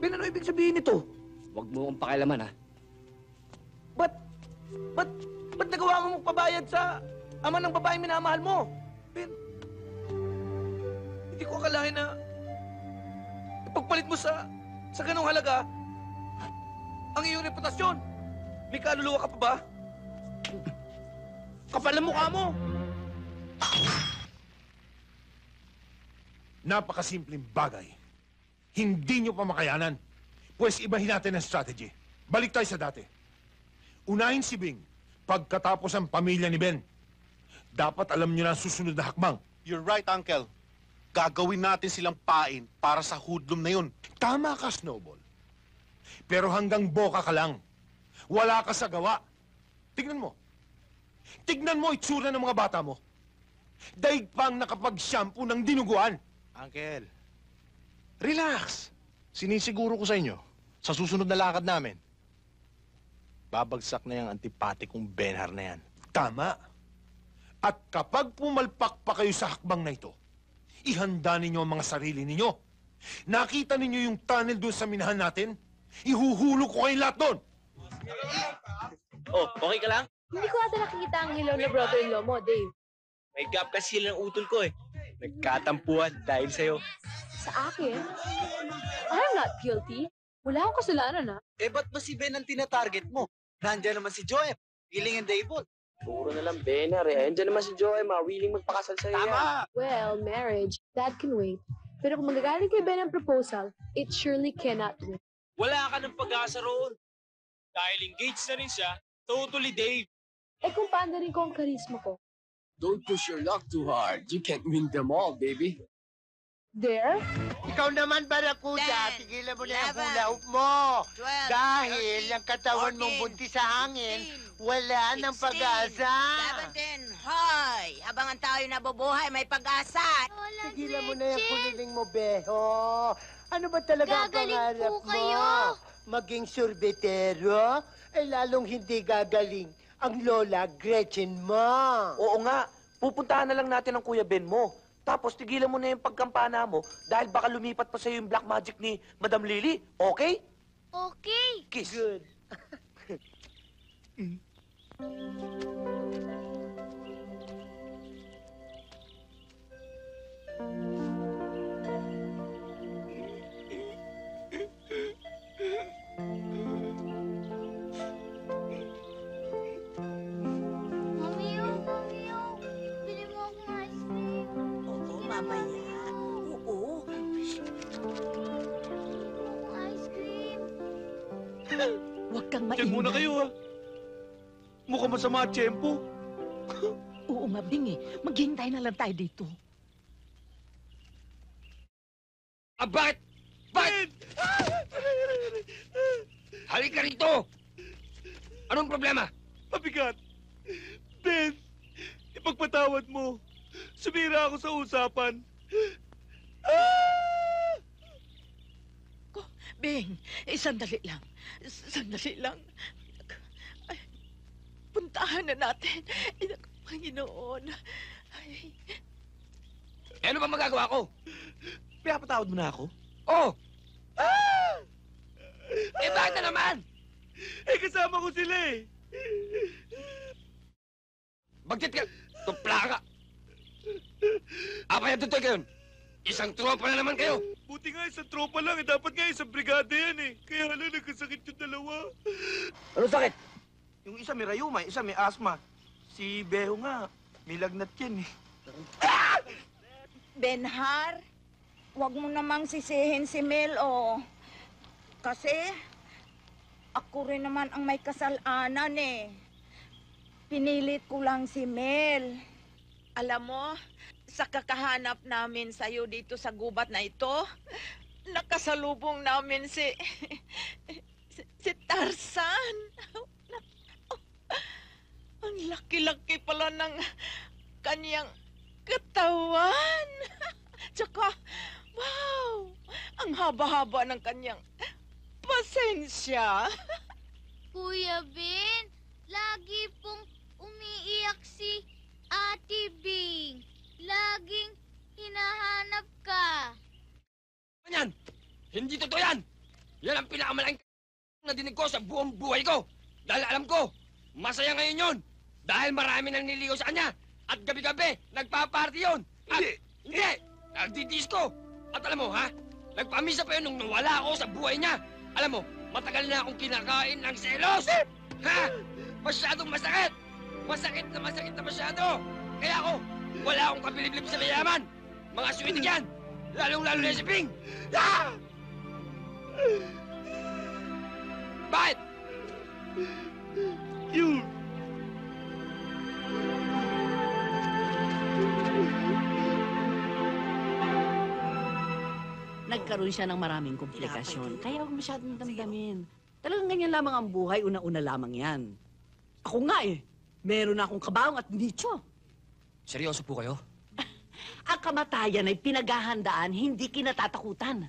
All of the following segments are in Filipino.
Ben, ano ibig sabihin nito? Huwag mo akong pakialaman, ha? Ba't nagawa mo magpabayad sa ama ng babaeng minamahal mo? Ben, hindi ko akalain na ipagpalit mo sa ganong halaga ang iyong reputasyon. May kaluluwa ka pa ba? Kapal ang mukha mo! Napakasimpleng bagay. Hindi nyo pa makayanan. Pues ibahin natin ang strategy. Balik tayo sa dati. Unahin si Bing pagkatapos ang pamilya ni Ben. Dapat alam nyo na ang susunod na hakbang. You're right, Uncle. Gagawin natin silang pain para sa hoodlum na yun. Tama ka, Snowball. Pero hanggang boka ka lang. Wala ka sa gawa. Tignan mo. Tignan mo itsura ng mga bata mo. Daig pang nakapag-shampoo ng dinuguan. Uncle, relax. Sinisiguro ko sa inyo, sa susunod na lakad namin, babagsak na yung antipatikong Benhar na yan. Tama. At kapag pumalpak pa kayo sa hakbang na ito, ihanda ninyo ang mga sarili ninyo. Nakita ninyo yung tunnel doon sa minahan natin? Ihuhulog ko kayong lahat doon! Oh, okay ka lang? Hindi ko ata nakikita ang hilaw na brother-in-law mo, Dave. May gap kasi sila ng utol ko, eh. Nagkatampuan dahil sa'yo. Sa akin? I'm not guilty. Wala akong kasalanan, ha? Eh, ba't ba si Ben ang tinatarget mo? Nandiyan naman si Joem, Willing and Davon. Puro na lang Benar, eh. Andiyan naman si Joey, willing magpakasal sa'yo yan. Tama! Well, marriage, that can wait. Pero kung magagaling kay Ben ang proposal, it surely cannot wait. Wala ka ng pag-asa roon. Dahil engaged na rin siya, totally Dave. Eh kung paanda rin ko ang karisma ko. Don't push your luck too hard. You can't win them all, baby. There? Ikaw naman, Barakuda, tigilan mo na yung hula hoop mo. Dahil yung katawan mong buntis sa hangin, wala nang pag-asa. 17, hoy! Habang ang tao'y nabubuhay, may pag-asa. Tigilan mo na yung kuliling mo, Beho. Ano ba talaga ang pangarap mo? Maging sorbetero? Eh, lalong hindi gagaling ang lola Gretchen mo. Oo nga, pupuntahan na lang natin ang Kuya Ben mo. Tapos tigilan mo na yung pagkampana mo dahil baka lumipat pa sa'yo yung black magic ni Madam Lily. Okay? Okay. Kiss. Good. Bili mo akong ice cream. Oo, mamaya. Oo. Ice cream. Huwag kang Check muna kayo, ha? Mukhang masama at tiyempo. Oo nga, Bing, eh. Maghihintay na lang tayo dito. Ah, bakit? Bakit? Halika rito! Anong problema? Mabigat. Ben, ipagpatawad mo. Sumira ako sa usapan. Bing, sandali lang. Sandali lang. Ay, puntahan na natin. Ay, naku, Panginoon. Ay. Eh, ano ba magagawa ko? Pinapatawad mo na ako? Oh! Eh, bakit na naman? Eh, kasama ko sila, eh. Bagtit ka! Tupla ka! Apa yung tutoy kayo? Isang tropa na naman kayo! Buti nga isang tropa lang, eh. Dapat nga isang brigada yan, eh. Kaya hala, nagkasakit yung dalawa. Ano sakit? Yung isa may rayuma, isa may asma. Si Beho nga, may lagnat yan eh. Benhar, wag mo namang sisihin si Mel, oh. Kasi, ako rin naman ang may kasalanan, eh. Pinilit ko lang si Mel. Alam mo, sa kakahanap namin sa'yo dito sa gubat na ito, nakasalubong namin si Tarzan. Ang laki-laki pala ng kanyang katawan. Tsaka, wow, ang haba-haba ng kanyang pasensya. Kuya Ben, lagi pong umiiyak si Ate Bing. Laging hinahanap ka. Ano yan? Hindi totoo yan! Yan ang pinakamalaking na dinig ko sa buong buhay ko. Dahil alam ko, masaya ngayon yun. Dahil marami nang niligaw sa kanya. At gabi-gabi, nagpa-party yun. At, hindi! Nagdi-disco. At alam mo, ha? Nagpamisa pa yun nung nawala ako sa buhay niya. Alam mo, matagal na akong kinakain ng selos. Ha? Masyadong masakit. Masakit na masyado. Kaya ako, wala akong kabilib-lib sa mayaman. Mga sweetie yan. Lalong-lalo na si Ping. Ah! Bakit? Yun! Nagkaroon siya ng maraming komplikasyon. Kaya huwag masyadong damdamin. Talagang ganyan lamang ang buhay, una-una lamang yan. Ako nga eh, meron akong kabaong at nicho. Seryoso po kayo? Ang kamatayan ay pinaghahandaan, hindi kinatatakutan.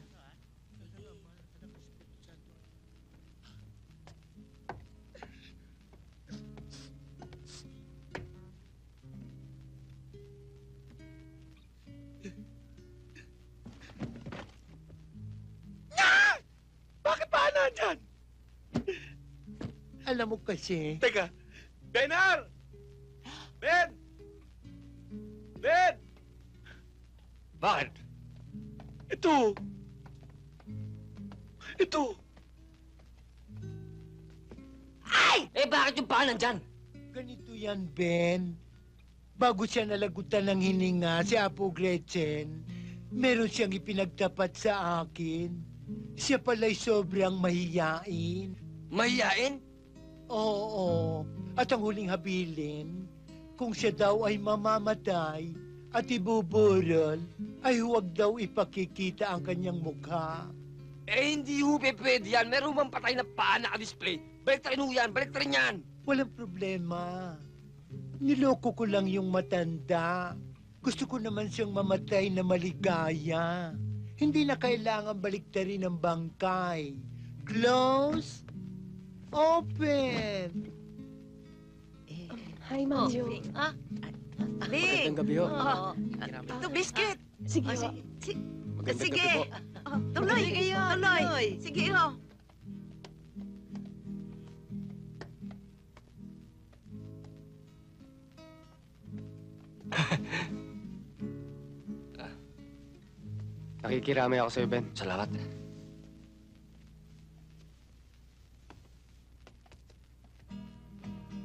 Bakit pa nandyan? Alam mo kasi... Teka, Benar! Ben! Ben! Bakit? Ito! Ay! Eh, bakit yung paa nandyan? Ganito yan, Ben. Bago siya nalagutan ng hininga si Apo Gretchen, meron siyang ipinagtapat sa akin. Siya pala'y sobrang mahiyain. Mahiyain? Oo. At ang huling habilin, kung siya daw ay mamamatay at ibuburol, ay huwag daw ipakikita ang kanyang mukha. Eh, hindi ho pwede yan. Meron bang patay na paa naka-display? Baliktarin ho yan, baliktarin yan. Walang problema. Niloko ko lang yung matanda. Gusto ko naman siyang mamatay na maligaya. Hindi na kailangan baliktarin ng bangkay. Close, open. Hi, Manjo. Bing! Magandang gabi ho. Ito, biscuit. Sige, Magandang Sige. gabi po. Tuloy. Tuloy. Sige, ho. Nakikiramay ako sa'yo, Ben. Salamat.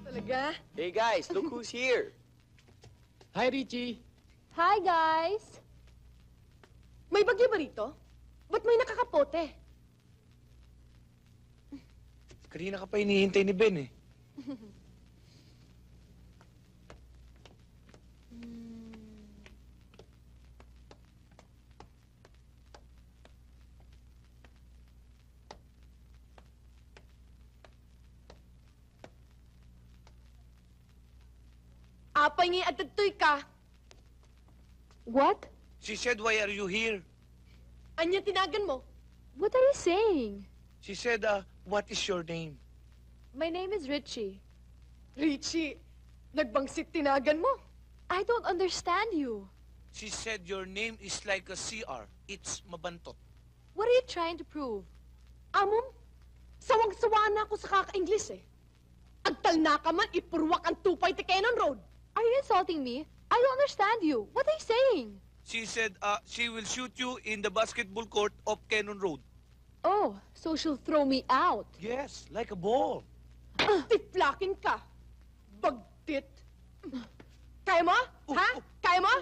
Talaga? Hey guys, look who's here. Hi, Richie. Hi, guys! May bagyo ba rito? Ba't may nakakapote? Kanina ka pa hinihintay ni Ben eh. Apay nga atatuy ka. What? She said, why are you here? Anya tinagan mo? What are you saying? She said, what is your name? My name is Richie. Richie? Nagbangsit tinagan mo? I don't understand you. She said your name is like a CR. It's mabantot. What are you trying to prove? Amom, sawang-sawa na ako sa kaka-Ingles eh. Agtal na ka man, ipurwak ang tupay ti Cannon Road. Are you insulting me? I don't understand you. What are you saying? She said, she will shoot you in the basketball court of Cannon Road. Oh, so she'll throw me out. Yes, like a ball. Tiplakin ka. Bagtit. Kaya mo? Ha? Kaya mo?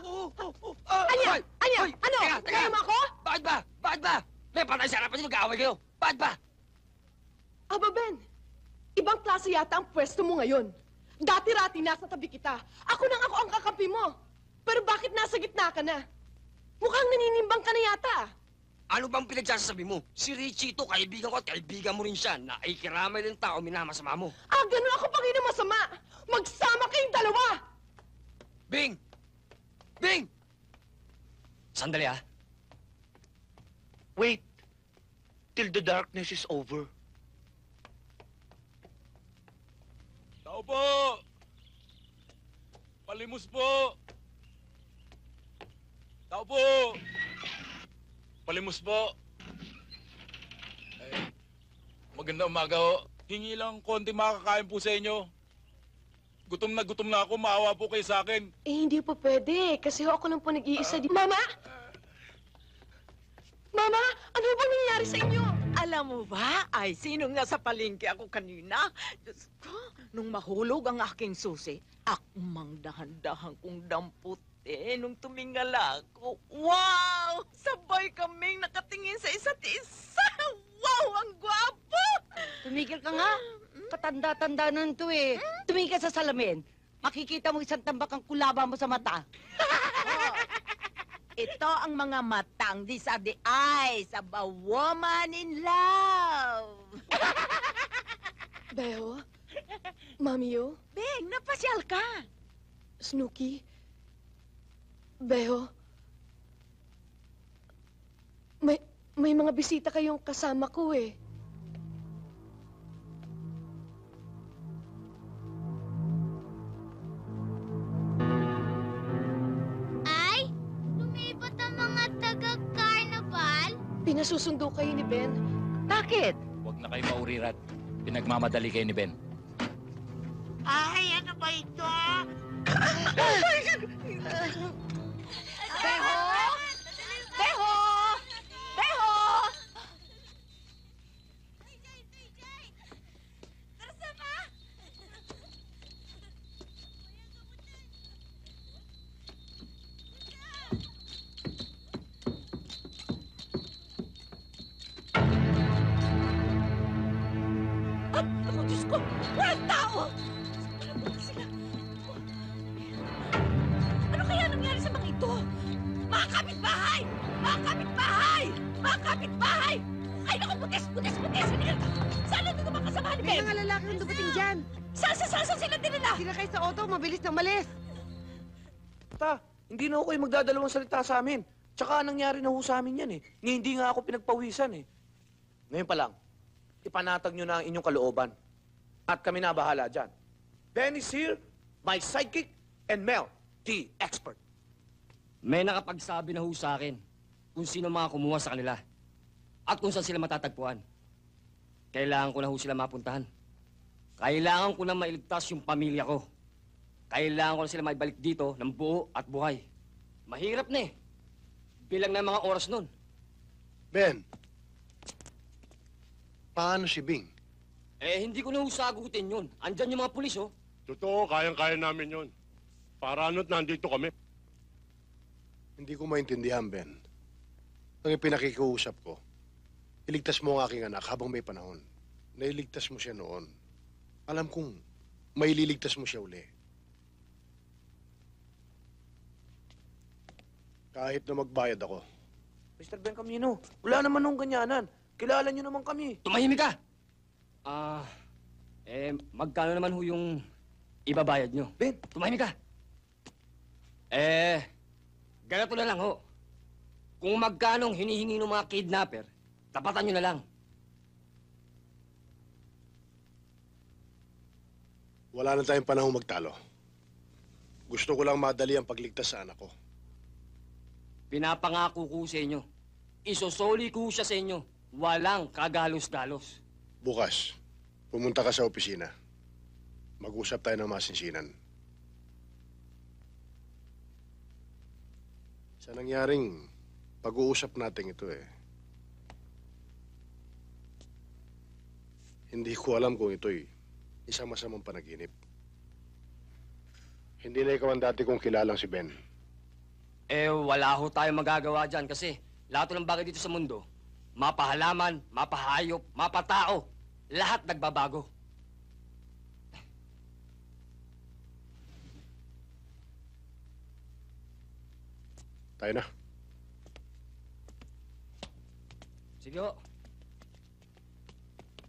Anya? Anya? Ano? Kaya mo ako? Bakit ba? Bakit ba? May patay sa harapan niyo, mag-aaway kayo. Bakit ba? Aba, Ben. Ibang klase yata ang pwesto mo ngayon. Dati-rati nasa tabi kita. Ako ang kakampi mo. Pero bakit nasa gitna ka na? Mukhang naninimbang ka na yata. Ano bang pinagsasabi mo? Si Richie to, kaibigan ko at kaibigan mo rin siya. Naikiramay ng tao, minamasama mo. Ah, ganun ako pang masama. Magsama kayong dalawa. Bing! Bing! Sandali ah. Wait, till the darkness is over. Tao po! Palimus po! Tao po! Palimus po! magandang umaga ho. Hingi lang konti makakain po sa inyo. Gutom na ako, maawa po kayo sa akin. Eh, hindi po pwede. Kasi ako lang po nag-iisa di... Mama! Mama! Ano bang nangyayari sa inyo? Alam mo ba, ay sino nga sa palengke ako kanina? Diyos ko, nung mahulog ang aking susi, akmang dahan-dahan kong damputin nung tumingala ako. Wow! Sabay kaming nakatingin sa isa't isa. Wow! Ang gwapo! Tumigil ka nga. Katanda-tanda nun to eh. Tumingin ka sa salamin. Makikita mo isang tambak ang kulaba mo sa mata. Ito ang mga matang, these are the eyes of a woman in love. Beho? Mamiyo? Beng, napasyal ka. Snooky? Beho? May mga bisita kayong kasama ko eh. Ay, lumipat ang mga taga-carnival? Pinasusundo kayo ni Ben. Bakit? Huwag na kayo maurirat. Pinagmamadali kayo ni Ben. Ay, ano ba ito? Beho! Beho! Beho! Ako, Diyos ko! Walang tao! Sila. Ano kaya nangyari sa mga ito? Mga kapitbahay! Mga kapitbahay! Mga kapitbahay! Ay, naku, butis! Halika ka! Saan na ito mga kasama ni Ben? May mga lalaki ang dumating dyan. Saan sila dinala? Sila kayo sa auto, mabilis na umalis. Ta, hindi na ako kayo magdadalawang salita sa amin. Tsaka nangyari na ho sa amin yan eh. Ni hindi nga ako pinagpawisan eh. Ngayon pa lang, ipanatag nyo na ang inyong kalooban. At kami na bahala dyan. Ben is here, my sidekick, and Mel, the expert. May nakapagsabi na ho sa akin kung sino mga kumuha sa kanila at kung saan sila matatagpuan. Kailangan ko na ho sila mapuntahan. Kailangan ko na mailigtas yung pamilya ko. Kailangan ko na sila maibalik dito ng buo at buhay. Mahirap na eh. Bilang na mga oras nun. Ben, paano si Bing? Eh, hindi ko na ho sagutin yun. Andyan yung mga pulis, oh. Totoo, kayang-kaya namin yun. Para ano't nandito kami. Hindi ko maintindihan, Ben. Ang ipinakikiusap ko, iligtas mo ang aking anak habang may panahon. Nailigtas mo siya noon. Alam kong maililigtas mo siya uli. Kahit na magbayad ako. Mr. Ben Camino, wala naman nung ganyanan. Kilala nyo naman kami. Tumahimik ka! Magkano naman ho yung ibabayad nyo? Ben! Tumahimik ka! Ganito na lang ho. Kung magkano ang hinihingi ng mga kidnapper, tapatan nyo na lang. Wala na tayong panahong magtalo. Gusto ko lang madali ang pagligtas sa anak ko. Pinapangako ko sa inyo. Isosoli ko siya sa inyo. Walang kagalos-galos. Bukas, pumunta ka sa opisina. Mag-usap tayo ng masinsinan. Sa nangyaring pag-uusap natin ito hindi ko alam kung ito'y isang masamang panaginip. Hindi na ikaw ang dati kong kilalang si Ben. Wala ho tayong magagawa dyan kasi lahat ng bagay dito sa mundo, mapahalaman, mapahayop, mapatao, lahat nagbabago. Tayo na. Sige ho.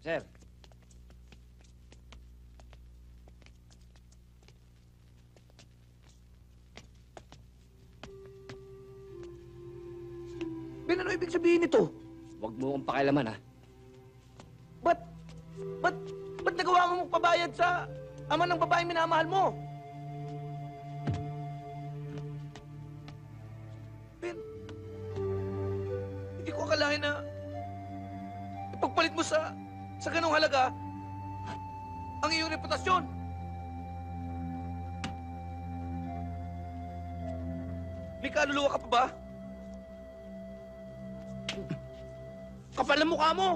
Sir. Ben, ano ibig sabihin nito? Huwag mo akong pakialaman, ha? Ba't nagawa mo magpabayad sa ama ng babaeng minamahal mo? Ben, hindi ko akalain na ipagpalit mo sa sa ganong halaga ang iyong reputasyon. May kaluluwa ka pa ba? Kapal ang mukha mo!